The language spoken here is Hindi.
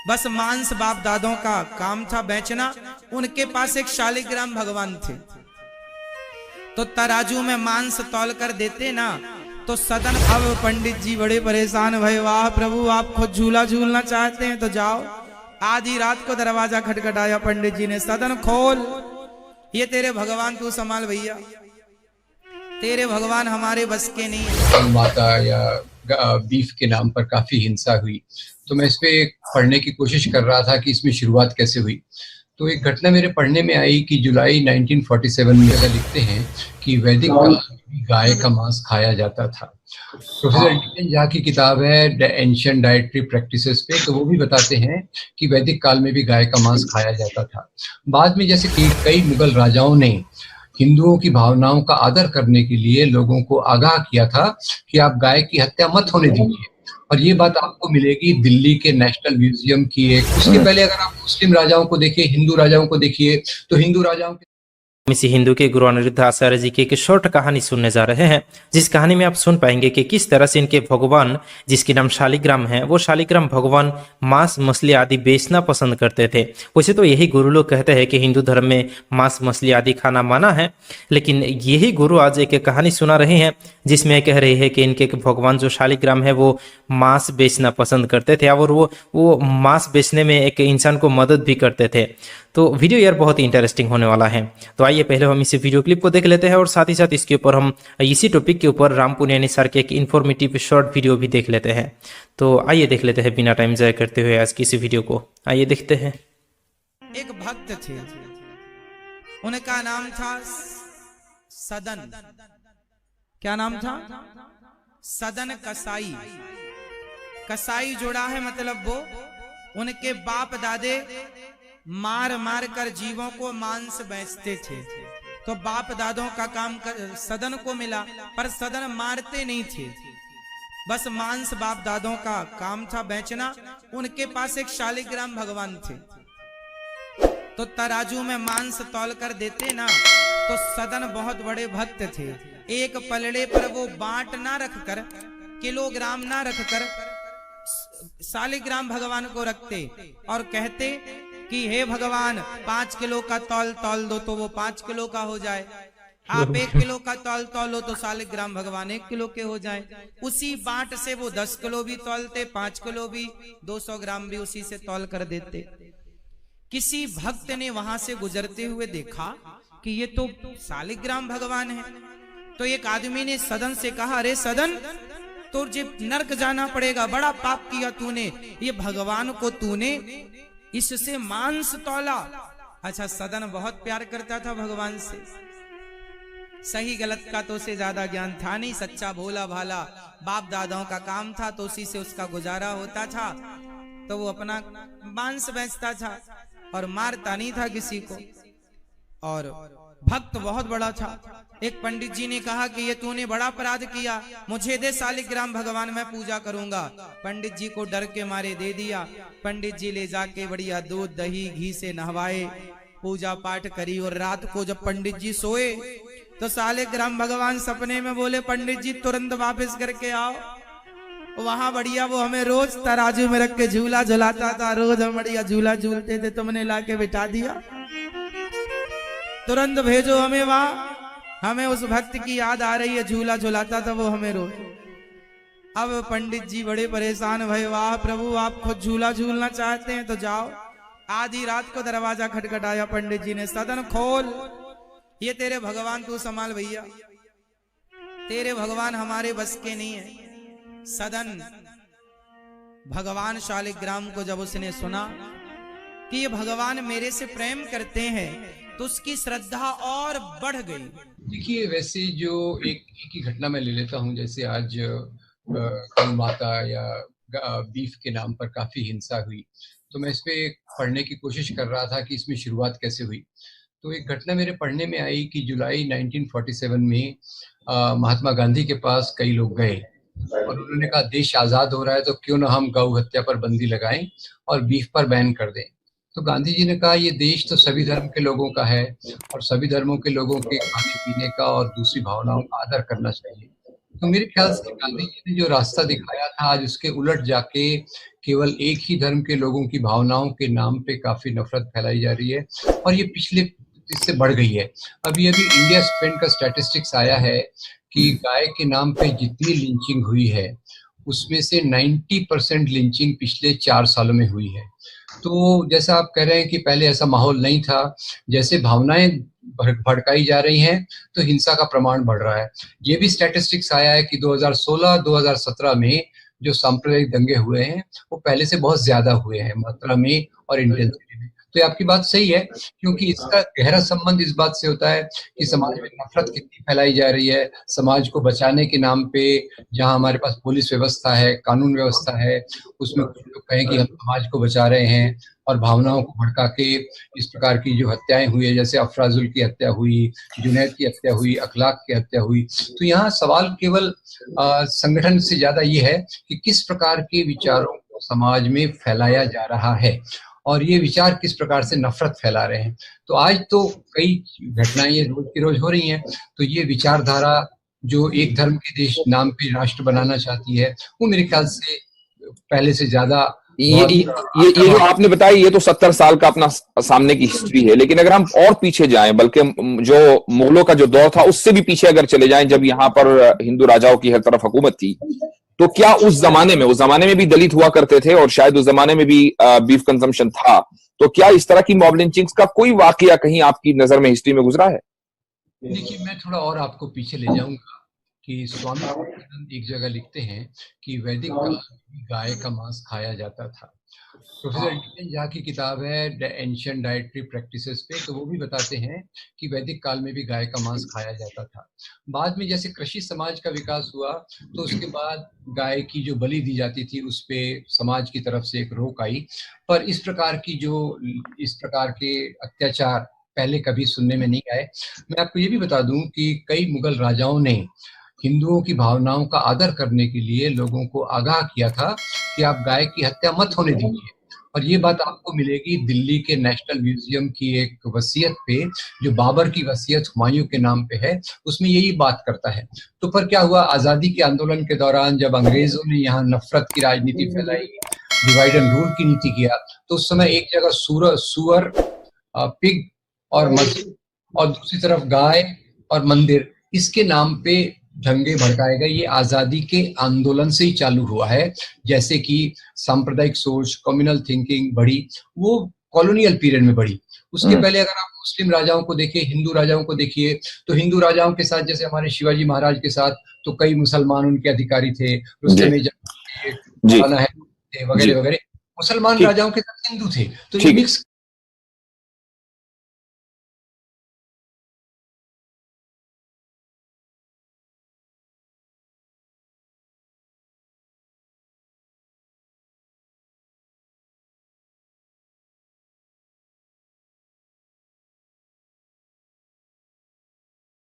बस मांस बाप दादों का काम था बेचना। उनके पास एक शालिग्राम भगवान थे, तो तराजू में मांस तौल कर देते ना, तो सदन। अब पंडित जी बड़े परेशान भये, वाह प्रभु आप खुद झूला झूलना चाहते हैं तो जाओ। आधी रात को दरवाजा खटखटाया, पंडित जी ने, सदन खोल, ये तेरे भगवान तू संभाल भैया, तेरे भगवान हमारे बस के नहीं है। माता या बीफ के नाम पर काफी हिंसा हुई, तो मैं इस पे पढ़ने की कोशिश कर रहा था कि इसमें शुरुआत कैसे हुई। तो एक घटना मेरे पढ़ने में आई कि जुलाई 1947 में अगर लिखते हैं कि वैदिक काल में गाय का मांस खाया जाता था। प्रोफेसर डीएन झा की किताब है द एंशिएंट डाइटरी प्रैक्टिसेस पे, तो वो भी बताते हैं कि वैदिक काल में भी गाय का मांस खाया जाता था। बाद में जैसे कि कई मुगल राजाओं ने हिंदुओं की भावनाओं का आदर करने के लिए लोगों को आगाह किया था कि आप गाय की हत्या मत होने दीजिए, और ये बात आपको मिलेगी दिल्ली के नेशनल म्यूजियम की एक। उसके पहले अगर आप मुस्लिम राजाओं को देखिए, हिंदू राजाओं को देखिए, तो हिंदू राजाओं के इसी हिंदू के गुरु अनिरुद्ध आचार्य जी की एक शॉर्ट कहानी सुनने जा रहे हैं, जिस कहानी में आप सुन पाएंगे कि किस तरह से इनके भगवान, जिसके नाम शालिग्राम है, वो शालिग्राम भगवान मांस मछली आदि बेचना पसंद करते थे। वैसे तो यही गुरु लोग कहते हैं कि हिंदू धर्म में मांस मछली आदि खाना माना है, लेकिन यही गुरु आज एक कहानी सुना रहे हैं जिसमें कह रहे हैं कि इनके भगवान जो शालिग्राम है वो मांस बेचना पसंद करते थे, और वो मांस बेचने में एक इंसान को मदद भी करते थे। तो वीडियो यार बहुत ही इंटरेस्टिंग होने वाला है। तो आइए पहले हम इस वीडियो क्लिप को देख लेते हैं, और साथ ही साथ इसके ऊपर हम इसी टॉपिक के ऊपर राम पुनियानी सर के एक इन्फॉर्मेटिव शॉर्ट वीडियो भी देख लेते हैं। तो आइए देख लेते हैं बिना टाइम ज़ाया करते हुए आज की इस वीडियो को। आइए देखते हैं। एक भक्त थे, उनका नाम था सदन। क्या नाम था? सदन कसाई। कसाई जोड़ा है मतलब वो उनके बाप दादे मार मार कर जीवों को मांस बेचते थे, तो बाप दादों का काम सदन को मिला, पर सदन मारते नहीं थे, बस मांस बाप दादों का काम था बेचना। उनके पास एक शालिग्राम भगवान थे, तो तराजू में मांस तौल कर देते ना, तो सदन बहुत बड़े भक्त थे। एक पलड़े पर वो बांट ना रखकर, किलोग्राम ना रखकर शालिग्राम भगवान को रखते और कहते कि हे भगवान 5 किलो का तौल तौल दो, तो वो 5 किलो का हो जाए। आप 1 किलो का तौल तौलो तो शालिग्राम भगवान 1 किलो के हो जाए। उसी बांट से वो 10 किलो भी तौलते, 5 किलो भी, 200 ग्राम भी उसी से तौल कर देते। किसी भक्त ने वहां से गुजरते हुए देखा कि ये तो शालिग्राम भगवान है, तो एक आदमी ने सदन से कहा, अरे सदन, तुझे नरक जाना पड़ेगा, बड़ा पाप किया तूने, ये भगवान को तूने इससे मांस तौला। अच्छा, सदन बहुत प्यार करता था भगवान से, सही गलत का तो उसे ज्यादा ज्ञान था नहीं, सच्चा भोला भाला बाप दादाओं का काम था, तो उसी से उसका गुजारा होता था, तो वो अपना मांस बेचता था और मारता नहीं था किसी को। और भक्त बहुत बड़ा था। एक पंडित जी ने कहा कि ये तूने बड़ा अपराध किया, मुझे दे शालिग्राम भगवान, मैं पूजा करूंगा। पंडित जी को डर के मारे दे दिया। पंडित जी ले जाके बढ़िया दूध दही घी से नहवाए, पूजा पाठ करी, और रात को जब पंडित जी सोए तो शालिग्राम भगवान सपने में बोले, पंडित जी तुरंत वापस करके आओ। वहां बढ़िया वो हमें रोज तराजू में रख के झूला झुलाता था, रोज हम बढ़िया झूला झूलते थे, तुमने लाके बिठा दिया, तुरंत भेजो हमें वहां, हमें उस भक्त की याद आ रही है, झूला झुलाता था वो हमें रोज। अब पंडित जी बड़े परेशान भये, वाह प्रभु आप खुद झूला झूलना चाहते हैं तो जाओ। आधी रात को दरवाजा खटखटाया, पंडित जी ने, सदन खोल, ये तेरे भगवान तू संभाल भैया, तेरे भगवान हमारे बस के नहीं है। सदन भगवान शालिग्राम को जब उसने सुना कि ये भगवान मेरे से प्रेम करते हैं, तो उसकी श्रद्धा और बढ़ गई। देखिए, वैसे जो एक ही घटना मैं ले लेता हूँ, जैसे आज गौ माता या बीफ के नाम पर काफी हिंसा हुई, तो मैं इस पे पढ़ने की कोशिश कर रहा था कि इसमें शुरुआत कैसे हुई। तो एक घटना मेरे पढ़ने में आई कि जुलाई 1947 में महात्मा गांधी के पास कई लोग गए और उन्होंने कहा देश आज़ाद हो रहा है, तो क्यों ना हम गौ हत्या पर बंदी लगाएं और बीफ पर बैन कर दें। तो गांधी जी ने कहा ये देश तो सभी धर्म के लोगों का है और सभी धर्मों के लोगों के खाने पीने का और दूसरी भावनाओं का आदर करना चाहिए। तो मेरे ख्याल से गांधी जी ने जो रास्ता दिखाया था, आज उसके उलट जाके केवल एक ही धर्म के लोगों की भावनाओं के नाम पे काफी नफरत फैलाई जा रही है, और ये पिछले इससे बढ़ गई है। अभी अभी इंडिया स्पेंड का स्टैटिस्टिक्स आया है कि गाय के नाम पे जितनी लिंचिंग हुई है उसमें से 90% लिंचिंग पिछले 4 सालों में हुई है। तो जैसा आप कह रहे हैं कि पहले ऐसा माहौल नहीं था, जैसे भावनाएं भड़काई जा रही हैं तो हिंसा का प्रमाण बढ़ रहा है। ये भी स्टैटिस्टिक्स आया है कि 2016-2017 में जो सांप्रदायिक दंगे हुए हैं वो पहले से बहुत ज्यादा हुए हैं मात्रा में और इंटेंसिटी में। तो ये आपकी बात सही है, क्योंकि इसका गहरा संबंध इस बात से होता है कि समाज में नफरत कितनी फैलाई जा रही है। समाज को बचाने के नाम पे जहां हमारे पास पुलिस व्यवस्था है, कानून व्यवस्था है, उसमें कुछ लोग कहें कि हम समाज को बचा रहे हैं और भावनाओं को भड़का के इस प्रकार की जो हत्याएं हुई है, जैसे अफराजुल की हत्या हुई, जुनैद की हत्या हुई, अखलाक की हत्या हुई। तो यहाँ सवाल केवल संगठन से ज्यादा ये है कि किस प्रकार के विचारों को समाज में फैलाया जा रहा है और ये विचार किस प्रकार से नफरत फैला रहे हैं। तो आज तो कई घटनाएं ये रोज की रोज हो रही हैं। तो ये विचारधारा जो एक धर्म के देश नाम पे राष्ट्र बनाना चाहती है, वो मेरे ख्याल से पहले से ज्यादा ये जो आपने बताया ये तो 70 साल का अपना सामने की हिस्ट्री है, लेकिन अगर हम और पीछे जाएं, बल्कि जो मुगलों का जो दौर था उससे भी पीछे अगर चले जाएं, जब यहाँ पर हिंदू राजाओं की हर तरफ हुकूमत थी, तो क्या उस जमाने में भी दलित हुआ करते थे और शायद उस जमाने में भी बीफ कंजम्पशन था, तो क्या इस तरह की मॉब लिंचिंग्स का कोई वाकया कहीं आपकी नजर में हिस्ट्री में गुजरा है? देखिए, मैं थोड़ा और आपको पीछे ले जाऊंगा कि स्वामी विवेकानंद एक जगह लिखते हैं कि वैदिक काल में गाय का मांस खाया जाता था। प्रोफेसर डीएन झा की किताब है द एंशिएंट डाइटरी प्रैक्टिसेस पे, तो वो भी बताते हैं कि वैदिक काल में भी गाय का मांस खाया जाता था। बाद में जैसे कृषि समाज का विकास हुआ तो उसके बाद गाय की जो बलि दी जाती थी उस पे समाज की तरफ से एक रोक आई, पर इस प्रकार के अत्याचार पहले कभी सुनने में नहीं आए। मैं आपको ये भी बता दूं कि कई मुगल राजाओं ने हिंदुओं की भावनाओं का आदर करने के लिए लोगों को आगाह किया था कि आप गाय की हत्या मत होने दीजिए। और ये बात आपको मिलेगी दिल्ली के नेशनल म्यूजियम की एक वसीयत पे, जो बाबर की वसीयत हुमायूं के नाम पे है, उसमें यही बात करता है। तो पर क्या हुआ, आजादी के आंदोलन के दौरान जब अंग्रेजों ने यहाँ नफरत की राजनीति फैलाई, डिवाइड एंड रूल की नीति किया, तो उस समय एक जगह सुअर, पिग और मस्जिद और दूसरी तरफ गाय और मंदिर, इसके नाम पे दंगे भड़काए गए। ये आजादी के आंदोलन से ही चालू हुआ है। जैसे कि सांप्रदायिक सोच, कम्युनल थिंकिंग बढ़ी, वो कॉलोनियल पीरियड में बढ़ी। उसके पहले अगर आप मुस्लिम राजाओं को देखिए, हिंदू राजाओं को देखिए, तो हिंदू राजाओं के साथ जैसे हमारे शिवाजी महाराज के साथ तो कई मुसलमान उनके अधिकारी थे, वगैरह वगैरह। मुसलमान राजाओं के साथ हिंदू थे, तो ये मिक्स